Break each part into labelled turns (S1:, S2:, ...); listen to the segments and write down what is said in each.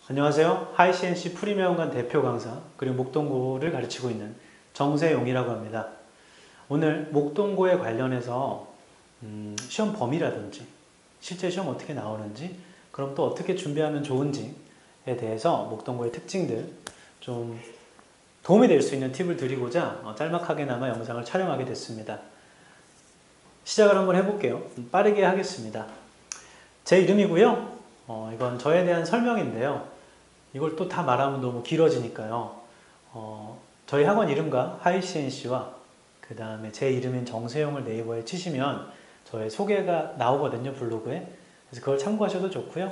S1: 안녕하세요. 하이CNC 프리미엄관 대표 강사 그리고 목동고를 가르치고 있는 정세용이라고 합니다. 오늘 목동고에 관련해서 시험 범위라든지 실제 시험 어떻게 나오는지 그럼 또 어떻게 준비하면 좋은지에 대해서 목동고의 특징들 좀 도움이 될 수 있는 팁을 드리고자 짤막하게나마 영상을 촬영하게 됐습니다. 시작을 한번 해볼게요. 빠르게 하겠습니다. 제 이름이고요. 이건 저에 대한 설명인데요. 이걸 또 다 말하면 너무 길어지니까요. 저희 학원 이름과 하이CNC와 그 다음에 제 이름인 정세용을 네이버에 치시면 저의 소개가 나오거든요, 블로그에. 그래서 그걸 참고하셔도 좋고요.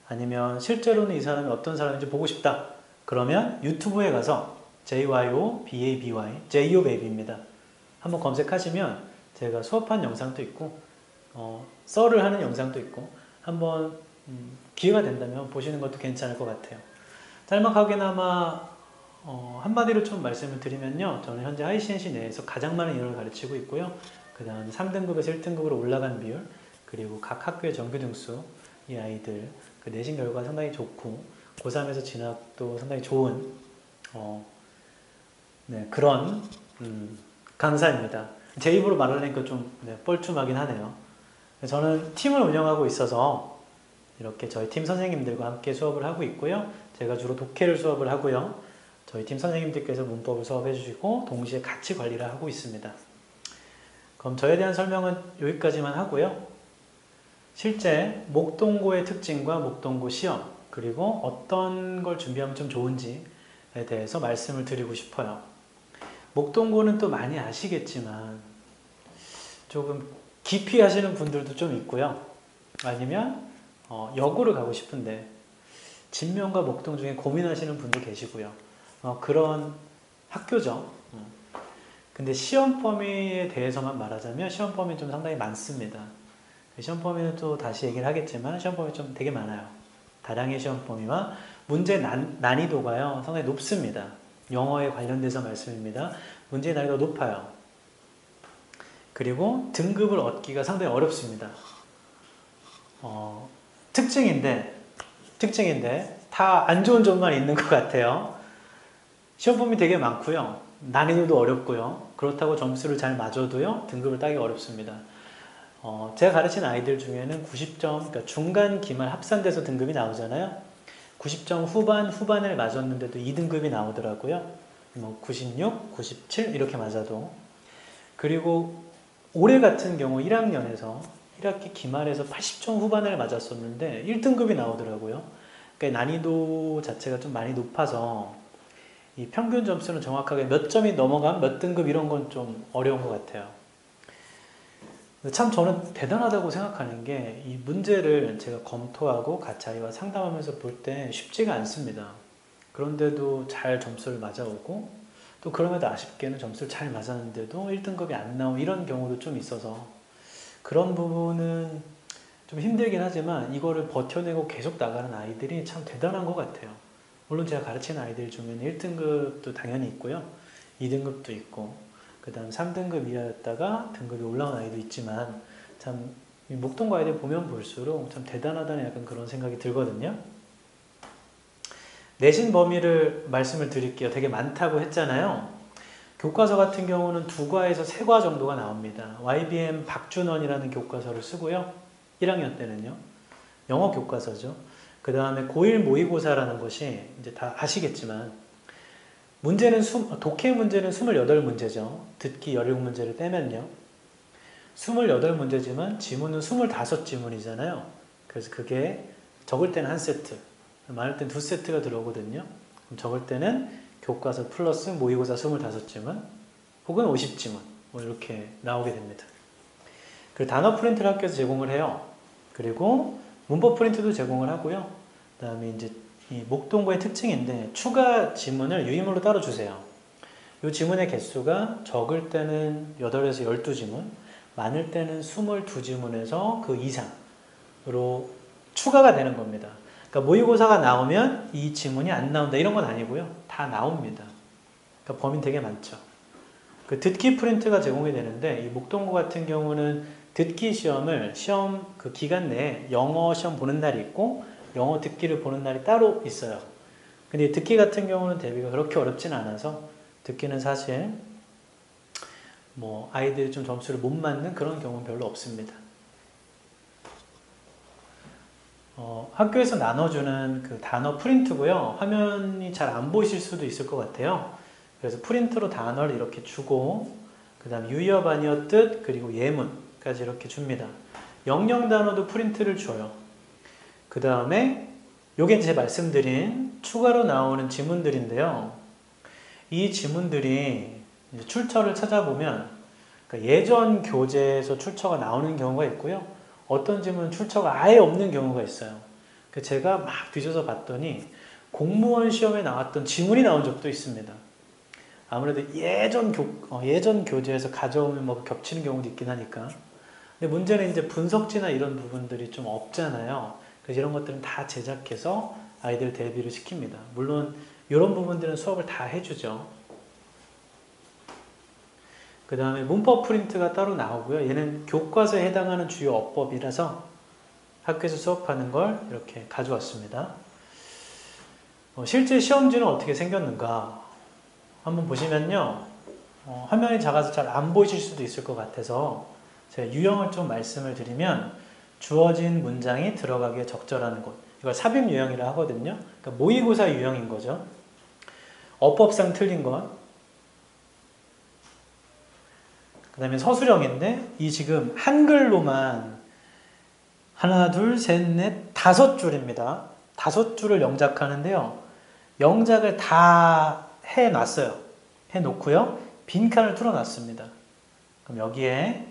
S1: 아니면 실제로는 이 사람이 어떤 사람인지 보고 싶다. 그러면 유튜브에 가서 JYOBABY, JYOBABY입니다. 한번 검색하시면 제가 수업한 영상도 있고 썰을 하는 영상도 있고 한번 기회가 된다면 보시는 것도 괜찮을 것 같아요. 짤막하게나마 한마디로 좀 말씀을 드리면요. 저는 현재 하이CNC 내에서 가장 많은 인원을 가르치고 있고요. 그 다음 3등급에서 1등급으로 올라간 비율, 그리고 각 학교의 정규 등수, 이 아이들 그 내신 결과가 상당히 좋고 고3에서 진학도 상당히 좋은 그런 강사입니다. 제 입으로 말하려니까 좀 뻘쭘하긴 하네요. 저는 팀을 운영하고 있어서 이렇게 저희 팀 선생님들과 함께 수업을 하고 있고요. 제가 주로 독해를 수업을 하고요. 저희 팀 선생님들께서 문법을 수업해 주시고 동시에 같이 관리를 하고 있습니다. 그럼 저에 대한 설명은 여기까지만 하고요. 실제 목동고의 특징과 목동고 시험 그리고 어떤 걸 준비하면 좀 좋은지에 대해서 말씀을 드리고 싶어요. 목동고는 또 많이 아시겠지만 조금 깊이 하시는 분들도 좀 있고요. 아니면 여고를 가고 싶은데 진명과 목동 중에 고민하시는 분도 계시고요. 그런 학교죠. 근데 시험 범위에 대해서만 말하자면 시험 범위는 좀 상당히 많습니다. 시험 범위는 또 다시 얘기를 하겠지만 시험 범위 좀 되게 많아요. 다량의 시험 범위와 문제 난이도가요 상당히 높습니다. 영어에 관련돼서 말씀입니다. 문제의 난이도가 높아요. 그리고 등급을 얻기가 상당히 어렵습니다. 특징인데 다 안 좋은 점만 있는 것 같아요. 시험 범위 되게 많고요. 난이도도 어렵고요. 그렇다고 점수를 잘 맞아도요. 등급을 따기 어렵습니다. 제가 가르친 아이들 중에는 90점, 그러니까 중간, 기말 합산돼서 등급이 나오잖아요. 90점 후반을 맞았는데도 2등급이 나오더라고요. 96, 97 이렇게 맞아도. 그리고 올해 같은 경우 1학년에서 1학기 기말에서 80점 후반을 맞았었는데 1등급이 나오더라고요. 그러니까 난이도 자체가 좀 많이 높아서 이 평균 점수는 정확하게 몇 점이 넘어가면 몇 등급 이런 건 좀 어려운 것 같아요. 참 저는 대단하다고 생각하는 게 이 문제를 제가 검토하고 같이 아이와 상담하면서 볼 때 쉽지가 않습니다. 그런데도 잘 점수를 맞아오고 또 그럼에도 아쉽게는 점수를 잘 맞았는데도 1등급이 안 나오는 이런 경우도 좀 있어서 그런 부분은 좀 힘들긴 하지만 이거를 버텨내고 계속 나가는 아이들이 참 대단한 것 같아요. 물론 제가 가르치는 아이들 중에는 1등급도 당연히 있고요. 2등급도 있고 그 다음 3등급 이하였다가 등급이 올라온 아이도 있지만 참 목동고 아이들 보면 볼수록 참 대단하다는 약간 그런 생각이 들거든요. 내신 범위를 말씀을 드릴게요. 되게 많다고 했잖아요. 교과서 같은 경우는 2과에서 3과 정도가 나옵니다. YBM 박준원이라는 교과서를 쓰고요. 1학년 때는요. 영어 교과서죠. 그 다음에 고1 모의고사라는 것이 이제 다 아시겠지만 문제는 독해 문제는 28문제죠. 듣기 17문제를 빼면요. 28문제지만 지문은 25지문이잖아요. 그래서 그게 적을 때는 한 세트, 많을 땐 2세트가 들어오거든요. 그럼 적을 때는 교과서 플러스 모의고사 25지문 혹은 50지문 뭐 이렇게 나오게 됩니다. 그리고 단어 프린트를 학교에서 제공을 해요. 그리고 문법 프린트도 제공을 하고요. 그 다음에 이제 이 목동고의 특징인데 추가 지문을 유인물로 따로 주세요. 이 지문의 개수가 적을 때는 8에서 12지문, 많을 때는 22지문에서 그 이상으로 추가가 되는 겁니다. 그러니까 모의고사가 나오면 이 지문이 안 나온다 이런 건 아니고요. 다 나옵니다. 그러니까 범위는 되게 많죠. 그 듣기 프린트가 제공이 되는데 이 목동고 같은 경우는 듣기 시험을 시험 그 기간 내에 영어 시험 보는 날이 있고 영어 듣기를 보는 날이 따로 있어요. 근데 듣기 같은 경우는 대비가 그렇게 어렵진 않아서 듣기는 사실 뭐 아이들이 좀 점수를 못 맞는 그런 경우는 별로 없습니다. 학교에서 나눠주는 그 단어 프린트고요. 화면이 잘 안 보이실 수도 있을 것 같아요. 그래서 프린트로 단어를 이렇게 주고 그 다음 유의어, 반의어, 뜻, 그리고 예문까지 이렇게 줍니다. 영영 단어도 프린트를 줘요. 그 다음에 요게 이제 말씀드린 추가로 나오는 지문들인데요. 이 지문들이 이제 출처를 찾아보면 그러니까 예전 교재에서 출처가 나오는 경우가 있고요. 어떤 지문은 출처가 아예 없는 경우가 있어요. 제가 막 뒤져서 봤더니 공무원 시험에 나왔던 지문이 나온 적도 있습니다. 아무래도 예전 교재에서 가져오면 뭐 겹치는 경우도 있긴 하니까. 근데 문제는 이제 분석지나 이런 부분들이 좀 없잖아요. 그래서 이런 것들은 다 제작해서 아이들 대비를 시킵니다. 물론 이런 부분들은 수업을 다 해주죠. 그 다음에 문법 프린트가 따로 나오고요. 얘는 교과서에 해당하는 주요 어법이라서 학교에서 수업하는 걸 이렇게 가져왔습니다. 실제 시험지는 어떻게 생겼는가 한번 보시면요. 화면이 작아서 잘 안 보이실 수도 있을 것 같아서 제가 유형을 좀 말씀을 드리면 주어진 문장이 들어가기에 적절한 곳, 이걸 삽입 유형이라 하거든요. 그러니까 모의고사 유형인 거죠. 어법상 틀린 것, 그 다음에 서술형인데 이 지금 한글로만 하나, 둘, 셋, 넷, 5줄입니다. 5줄을 영작하는데요. 영작을 다 해놨어요. 해놓고요. 빈칸을 뚫어놨습니다. 그럼 여기에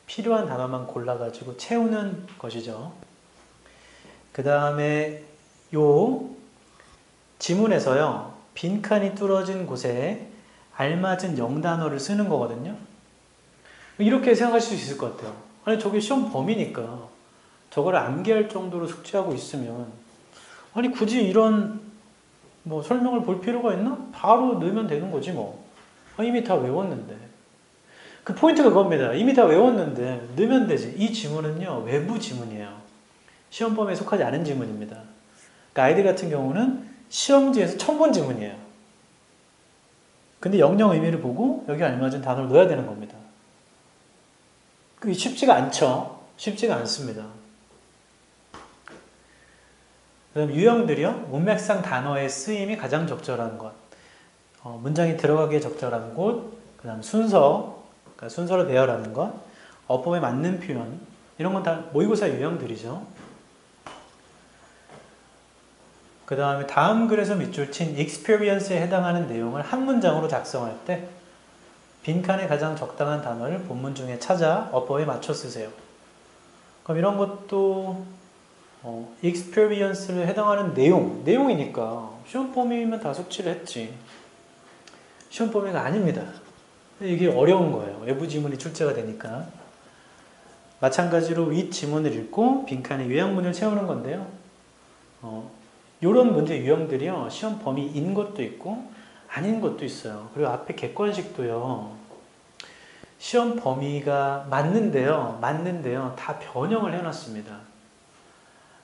S1: 필요한 단어만 골라가지고 채우는 것이죠. 그 다음에 요 지문에서요. 빈칸이 뚫어진 곳에 알맞은 영단어를 쓰는 거거든요. 이렇게 생각하실 수 있을 것 같아요. 아니 저게 시험 범위니까 저걸 암기할 정도로 숙지하고 있으면 아니 굳이 이런 뭐 설명을 볼 필요가 있나? 바로 넣으면 되는 거지 뭐. 이미 다 외웠는데. 그 포인트가 그겁니다. 이미 다 외웠는데 넣으면 되지. 이 지문은요. 외부 지문이에요. 시험 범위에 속하지 않은 지문입니다. 그러니까 아이들 같은 경우는 시험지에서 처음 본 지문이에요. 근데 영영 의미를 보고 여기 알맞은 단어를 넣어야 되는 겁니다. 그게 쉽지가 않죠. 쉽지가 않습니다. 그다음 유형들이요. 문맥상 단어의 쓰임이 가장 적절한 것. 문장이 들어가기에 적절한 곳. 그 다음 순서. 그러니까 순서를 배열하는 것. 어법에 맞는 표현. 이런 건 다 모의고사 유형들이죠. 그 다음에 다음 글에서 밑줄 친 experience에 해당하는 내용을 한 문장으로 작성할 때 빈칸에 가장 적당한 단어를 본문 중에 찾아 어법에 맞춰 쓰세요. 그럼 이런 것도 experience를 해당하는 내용이니까 시험 범위면 다 숙지를 했지. 시험 범위가 아닙니다. 이게 어려운 거예요. 외부 지문이 출제가 되니까. 마찬가지로 윗 지문을 읽고 빈칸에 요약문을 채우는 건데요. 이런 문제 유형들이요. 시험 범위인 것도 있고 아닌 것도 있어요. 그리고 앞에 객관식도요. 시험 범위가 맞는데요. 다 변형을 해놨습니다.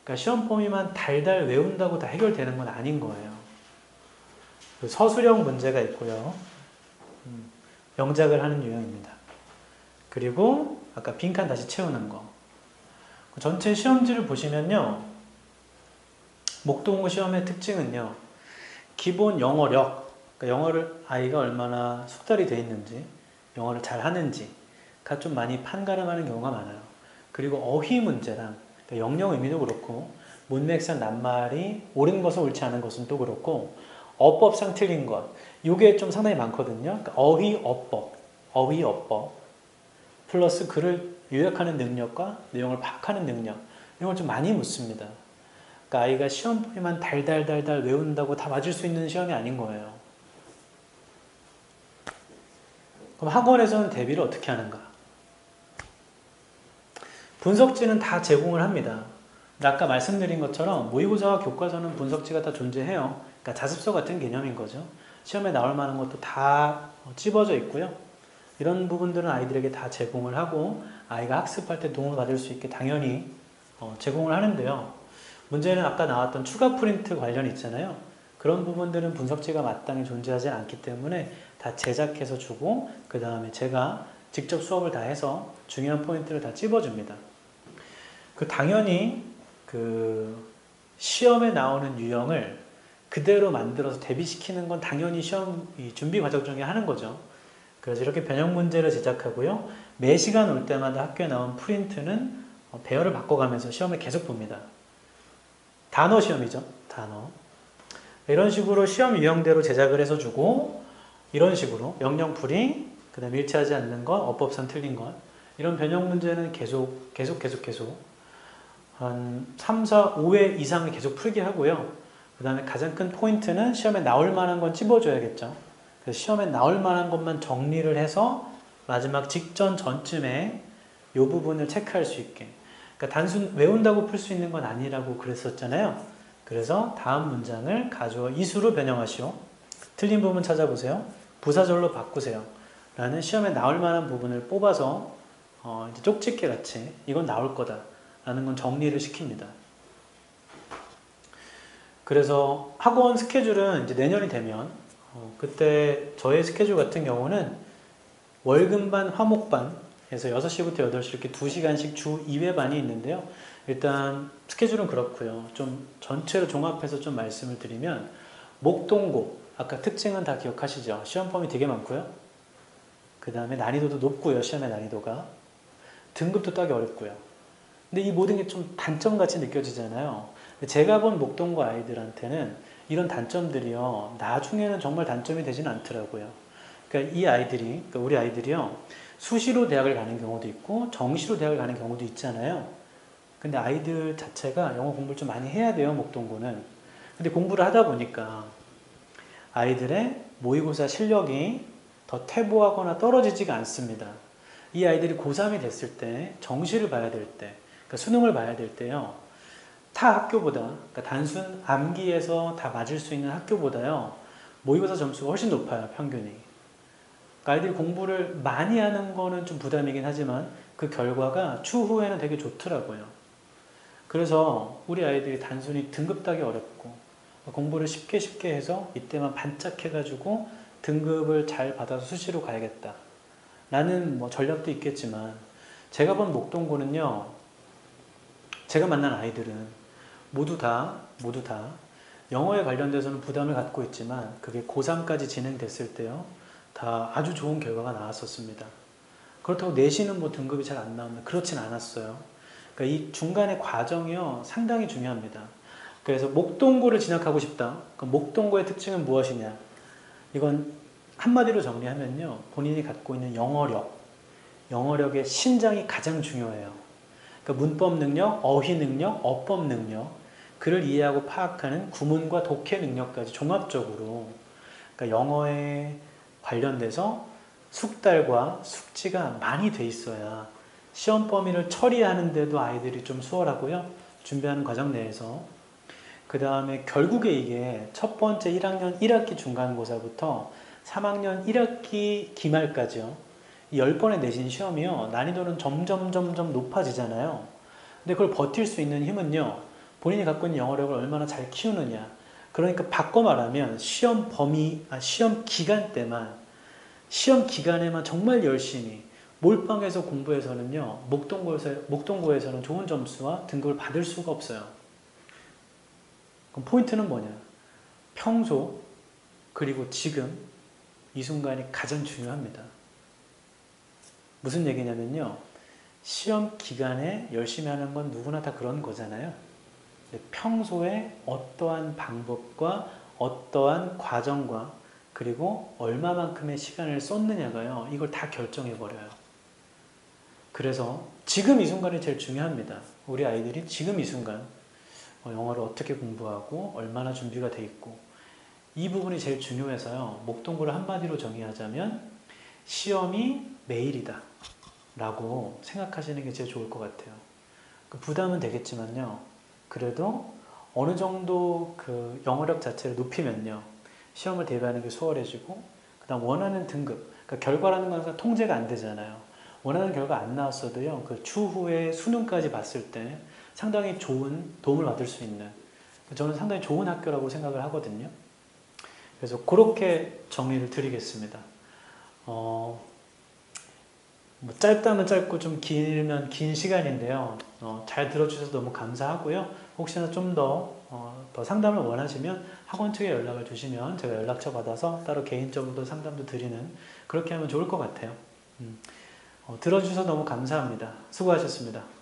S1: 그러니까 시험 범위만 달달 외운다고 다 해결되는 건 아닌 거예요. 서술형 문제가 있고요. 영작을 하는 유형입니다. 그리고 아까 빈칸 다시 채우는 거. 전체 시험지를 보시면요. 목동고 시험의 특징은요. 기본 영어력, 그러니까 영어를 아이가 얼마나 숙달이 돼 있는지, 영어를 잘 하는지가 좀 많이 판가름하는 경우가 많아요. 그리고 어휘 문제랑 그러니까 영영 의미도 그렇고 문맥상 낱말이 옳은 것은 옳지 않은 것은 또 그렇고 어법상 틀린 것, 이게 좀 상당히 많거든요. 그러니까 어휘 어법 플러스 글을 요약하는 능력과 내용을 파악하는 능력, 이런 걸 좀 많이 묻습니다. 그러니까 아이가 시험 범위만 달달달달 외운다고 다 맞을 수 있는 시험이 아닌 거예요. 그럼 학원에서는 대비를 어떻게 하는가? 분석지는 다 제공을 합니다. 아까 말씀드린 것처럼 모의고사와 교과서는 분석지가 다 존재해요. 그러니까 자습서 같은 개념인 거죠. 시험에 나올 만한 것도 다 찝어져 있고요. 이런 부분들은 아이들에게 다 제공을 하고 아이가 학습할 때 도움을 받을 수 있게 당연히 제공을 하는데요. 문제는 아까 나왔던 추가 프린트 관련 있잖아요. 그런 부분들은 분석지가 마땅히 존재하지 않기 때문에 다 제작해서 주고 그 다음에 제가 직접 수업을 다 해서 중요한 포인트를 다 찝어줍니다. 당연히 시험에 나오는 유형을 그대로 만들어서 대비시키는 건 당연히 시험 준비 과정 중에 하는 거죠. 그래서 이렇게 변형 문제를 제작하고요. 매 시간 올 때마다 학교에 나온 프린트는 배열을 바꿔가면서 시험을 계속 봅니다. 단어 시험이죠. 단어. 이런 식으로 시험 유형대로 제작을 해서 주고 이런 식으로 명령풀이 그 다음에 일치하지 않는 것, 어법선 틀린 것 이런 변형 문제는 계속 한 3, 4, 5회 이상을 계속 풀게 하고요. 그 다음에 가장 큰 포인트는 시험에 나올 만한 건 찝어줘야겠죠. 그래서 시험에 나올 만한 것만 정리를 해서 마지막 직전 전쯤에 이 부분을 체크할 수 있게. 그러니까 단순 외운다고 풀 수 있는 건 아니라고 그랬었잖아요. 그래서 다음 문장을 가져와 이수로 변형하시오. 틀린 부분 찾아보세요. 부사절로 바꾸세요. 라는 시험에 나올 만한 부분을 뽑아서 이제 쪽집게 같이 이건 나올 거다. 라는 건 정리를 시킵니다. 그래서 학원 스케줄은 이제 내년이 되면 그때 저의 스케줄 같은 경우는 월금반, 화목반 해서 6시부터 8시 이렇게 2시간씩 주 2회 반이 있는데요. 일단 스케줄은 그렇고요. 좀 전체로 종합해서 좀 말씀을 드리면 목동고 아까 특징은 다 기억하시죠? 시험 펌이 되게 많고요. 그 다음에 난이도도 높고요. 시험의 난이도가 등급도 따기 어렵고요. 근데 이 모든 게 좀 단점같이 느껴지잖아요. 제가 본 목동고 아이들한테는 이런 단점들이요. 나중에는 정말 단점이 되지는 않더라고요. 그러니까 이 아이들이, 그러니까 우리 아이들이요. 수시로 대학을 가는 경우도 있고 정시로 대학을 가는 경우도 있잖아요. 근데 아이들 자체가 영어 공부를 좀 많이 해야 돼요. 목동고는. 근데 공부를 하다 보니까 아이들의 모의고사 실력이 더 퇴보하거나 떨어지지가 않습니다. 이 아이들이 고3이 됐을 때 정시를 봐야 될 때 그러니까 수능을 봐야 될 때요. 타 학교보다 그러니까 단순 암기에서 다 맞을 수 있는 학교보다요. 모의고사 점수가 훨씬 높아요. 평균이. 그러니까 아이들이 공부를 많이 하는 거는 좀 부담이긴 하지만 그 결과가 추후에는 되게 좋더라고요. 그래서 우리 아이들이 단순히 등급 따기 어렵고 공부를 쉽게 해서 이때만 반짝해가지고 등급을 잘 받아서 수시로 가야겠다. 라는 전략도 있겠지만 제가 본 목동고는요. 제가 만난 아이들은 모두 다 영어에 관련돼서는 부담을 갖고 있지만 그게 고3까지 진행됐을 때요. 다 아주 좋은 결과가 나왔었습니다. 그렇다고 내신은 등급이 잘 안 나오면 그렇진 않았어요. 그러니까 이 중간의 과정이요. 상당히 중요합니다. 그래서 목동고를 진학하고 싶다. 그럼 목동고의 특징은 무엇이냐? 이건 한마디로 정리하면요. 본인이 갖고 있는 영어력의 신장이 가장 중요해요. 그러니까 문법 능력, 어휘 능력, 어법 능력, 글을 이해하고 파악하는 구문과 독해 능력까지 종합적으로 그러니까 영어에 관련돼서 숙달과 숙지가 많이 돼 있어야 시험 범위를 처리하는데도 아이들이 좀 수월하고요. 준비하는 과정 내에서 그 다음에 결국에 이게 첫 번째 1학년 1학기 중간고사부터 3학년 1학기 기말까지요. 10번의 내신 시험이요. 난이도는 점점 높아지잖아요. 근데 그걸 버틸 수 있는 힘은요. 본인이 갖고 있는 영어력을 얼마나 잘 키우느냐. 그러니까 바꿔 말하면 시험 기간 때만 시험 기간에만 정말 열심히 몰빵해서 공부해서는요. 목동고에서는 좋은 점수와 등급을 받을 수가 없어요. 그럼 포인트는 뭐냐? 평소 그리고 지금 이 순간이 가장 중요합니다. 무슨 얘기냐면요. 시험 기간에 열심히 하는 건 누구나 다 그런 거잖아요. 평소에 어떠한 방법과 어떠한 과정과 그리고 얼마만큼의 시간을 쏟느냐가요. 이걸 다 결정해버려요. 그래서 지금 이 순간이 제일 중요합니다. 우리 아이들이 지금 이 순간 영어를 어떻게 공부하고 얼마나 준비가 돼 있고 이 부분이 제일 중요해서요. 목동고를 한마디로 정의하자면 시험이 매일이다 라고 생각하시는 게 제일 좋을 것 같아요. 부담은 되겠지만요. 그래도 어느 정도 그 영어력 자체를 높이면요. 시험을 대비하는 게 수월해지고 그 다음 원하는 등급 그러니까 결과라는 건 통제가 안 되잖아요. 원하는 결과 안 나왔어도요. 그 추후에 수능까지 봤을 때 상당히 좋은 도움을 받을 수 있는, 저는 상당히 좋은 학교라고 생각을 하거든요. 그래서 그렇게 정리를 드리겠습니다. 뭐 짧다면 짧고 좀 길면 긴 시간인데요. 잘 들어주셔서 너무 감사하고요. 혹시나 좀 더 상담을 원하시면 학원 측에 연락을 주시면 제가 연락처 받아서 따로 개인적으로도 상담도 드리는, 그렇게 하면 좋을 것 같아요. 들어주셔서 너무 감사합니다. 수고하셨습니다.